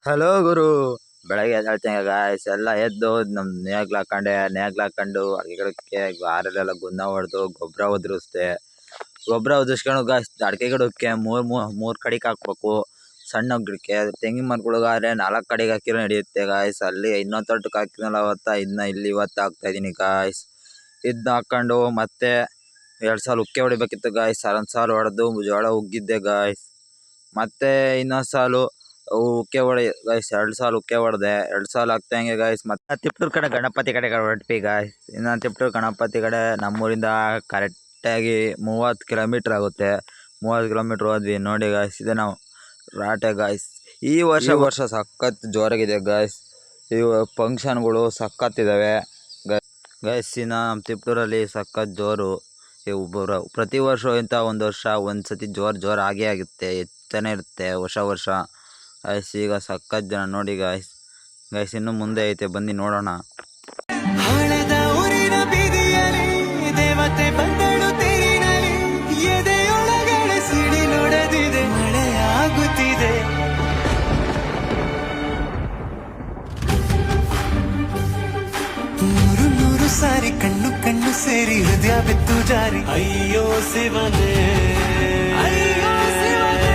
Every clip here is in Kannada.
ಹಲೋ ಗುರು. ಬೆಳಗ್ಗೆ ಎದ್ದೇಳ್ತೀನಿ ಗಾಯ್ಸ್, ಎಲ್ಲ ಎದ್ದು ನಮ್ ನೇಗ್ಲಾಕೊಂಡು ಅಡಿಕೆ ಗಾರೆಲ್ಲ ಗುನ್ನ ಹೊಡೆದು ಗೊಬ್ಬರ ಉದುರಿಸ್ದೆ. ಗೊಬ್ಬರ ಉದುರಿಸ್ಕೊಂಡು ಗಾಯ್ಸ್ ಅಡಿಕೆ ಗಿಡಕ್ಕೆ ಮೂರ್ ಕಡೆಗೆ ಹಾಕ್ಬೇಕು. ಸಣ್ಣ ಗಿಡಕ್ಕೆ ತೆಂಗಿನ ಮರಗಳಿಗಾದ್ರೆ 4 ಕಡೆಗೆ ಹಾಕಿರೋ ನಡೆಯುತ್ತೆ ಗಾಯ್ಸ್. ಅಲ್ಲಿ ಇನ್ನೊಂದು ತೋಟಕ್ಕೆ ಹಾಕಿನಲ್ಲ ಅವತ್ತ ಇವತ್ತು ಹಾಕ್ತಾ ಇದೀನಿ ಗಾಯ್ಸ್. ಇದನ್ನ ಹಾಕೊಂಡು ಮತ್ತೆ 2 ಸಾಲ ಉಕ್ಕೆ ಹೊಡಿಬೇಕಿತ್ತು ಗಾಯ್ಸ್. 1 ಸಾಲ ಹೊಡೆದು ಜೋಳ ಉಗ್ಗಿದ್ದೆ ಗಾಯ್ಸ್. ಮತ್ತೆ ಇನ್ನೊಂದು ಸಾಲು ಉಕ್ಕೆ ಹೊಡೆ ಗಾಯ್ಸ್. 2 ಸಾಲ ಉಕ್ಕೆ ಹೊಡೆದೆ. 2 ಸಾಲ ಆಗ್ತಂಗೆ ಗಾಯ್ಸ್. ಮತ್ತೆ ತಿಪ್ಟೂರ್ ಕಡೆ ಗಣಪತಿ ಕಡೆ ಹೊರಟ್ವಿ ಗಾಯ್ಸ್. ಇನ್ನು ತಿಪ್ಟೂರ್ ಗಣಪತಿ ಕಡೆ ನಮ್ಮೂರಿಂದ ಕರೆಕ್ಟಾಗಿ 30 ಕಿಲೋಮೀಟರ್ ಆಗುತ್ತೆ. 30 ಕಿಲೋಮೀಟರ್ ಹೋದ್ವಿ ನೋಡಿ ಗಾಯ್ಸ್. ಇದೆ ನಾವು ರಾಟೆ ಗಾಯ್ಸ್. ಈ ವರ್ಷ ಸಖತ್ ಜೋರಾಗಿದೆ ಗಾಯ್ಸ್. ಇವು ಫಂಕ್ಷನ್ಗಳು ಸಖತ್ತಿದ್ದಾವೆ ಗಾಯ್ಸ್. ಇನ್ನು ನಮ್ಮ ತಿಪ್ಟೂರಲ್ಲಿ ಸಖತ್ ಜೋರು. ಪ್ರತಿ ವರ್ಷ ಇಂಥ ಒಂದು ವರ್ಷ ಒಂದ್ಸತಿ ಜೋರು ಆಗೇ ಆಗುತ್ತೆ, ಹೆಚ್ಚಾನೆ ಇರುತ್ತೆ ವರ್ಷ ಗಾಯ್ಸ್. ಈಗ ಸಖತ್ ಜನ ನೋಡಿ ಗಾಯ್ಸ್. ಇನ್ನು ಮುಂದೆ ಐತೆ, ಬನ್ನಿ ನೋಡೋಣ. ದೇವತೆ ಬಂದಳು ತೇರಿನಲ್ಲಿ, ಎದೆಯೊಳಗಡೆ ಸಿಡಿ ನೋಡದಿದೆ, ಮಳೆ ಆಗುತ್ತಿದೆ. ನೂರು ಸಾರಿ ಕಣ್ಣು ಸೇರಿ ಹೃದಯ ಬಿತ್ತು ಜಾರಿ. ಅಯ್ಯೋ ಶಿವನೇ, ಅಯ್ಯೋ ಶಿವನೇ.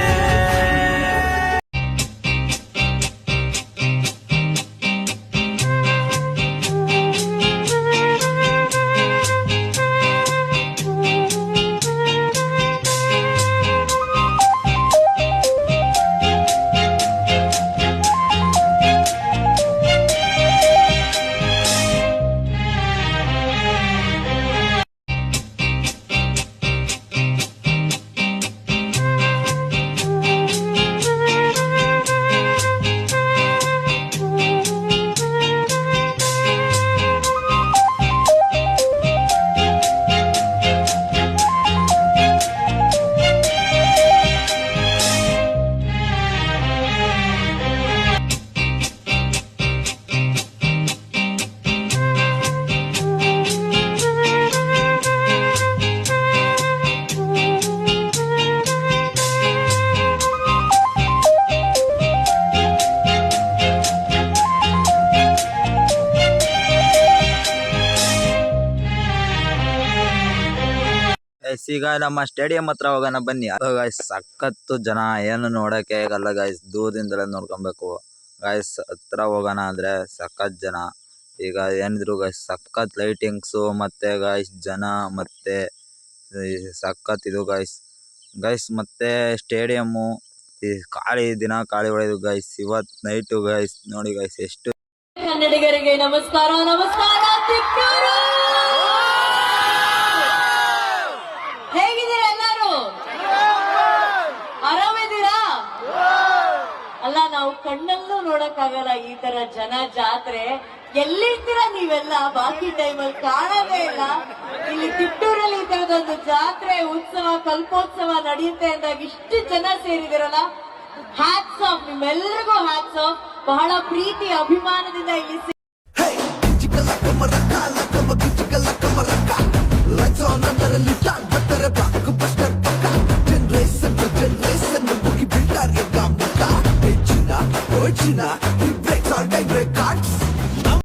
ಈಗ ನಮ್ಮ ಸ್ಟೇಡಿಯಂ ಹತ್ರ ಹೋಗೋಣ ಬನ್ನಿ. ಗಾಯ್ಸ್ ಸಖತ್ತು ಜನ, ಏನು ನೋಡಕ್ಕೆ ಆಗಲ್ಲ ಗಾಯ್ಸ್, ದೂರದಿಂದಲೇ ನೋಡ್ಕೊಬೇಕು ಗಾಯ್ಸ್. ಹತ್ರ ಹೋಗೋಣ ಅಂದ್ರೆ ಸಖತ್ ಜನ. ಈಗ ಏನಿದ್ರು ಗಾಯ್ಸ್ ಸಖತ್ ಲೈಟಿಂಗ್ಸು ಮತ್ತೆ ಗಾಯ್ಸ್ ಜನ ಮತ್ತೆ ಸಖತ್ ಇದು ಗಾಯ್ಸ್. ಮತ್ತೆ ಸ್ಟೇಡಿಯಮ್ಮು ಈ ದಿನ ಖಾಲಿ ಹೊಡೆದು ಗಾಯ್ಸ್. ಇವತ್ತು ನೈಟು ಗಾಯ್ಸ್ ನೋಡಿ ಗಾಯ್ಸ್ ಎಷ್ಟು. ಕನ್ನಡಿಗರಿಗೆ ನಮಸ್ಕಾರ. ಹೇಗಿದ್ದೀರಾ ಎಲ್ಲರೂ? ಆರಾಮಿದ್ದೀರಾ? ಅಲ್ಲ, ನಾವು ಕಣ್ಣಲ್ಲೂ ನೋಡಕ್ಕಾಗಲ್ಲ ಈ ತರ ಜನ ಜಾತ್ರೆ. ಎಲ್ಲಿರ್ತೀರಾ ನೀವೆಲ್ಲ? ಬಾಕಿ ಟೈಮಲ್ಲಿ ಕಾಣೋದೇ ಇಲ್ಲ. ಇಲ್ಲಿ ತಿಪ್ಟೂರಲ್ಲಿ ಈ ತರದೊಂದು ಜಾತ್ರೆ, ಉತ್ಸವ, ಕಲ್ಪೋತ್ಸವ ನಡೆಯುತ್ತೆ ಅಂದಾಗ ಇಷ್ಟು ಜನ ಸೇರಿದಿರಲ್ಲ, ಹ್ಯಾಟ್ಸ್ ಆಫ್ ನಿಮ್ಮೆಲ್ಲರಿಗೂ, ಹ್ಯಾಟ್ಸ್ ಆಫ್. ಬಹಳ ಪ್ರೀತಿ ಅಭಿಮಾನದಿಂದ ಇಲ್ಲಿ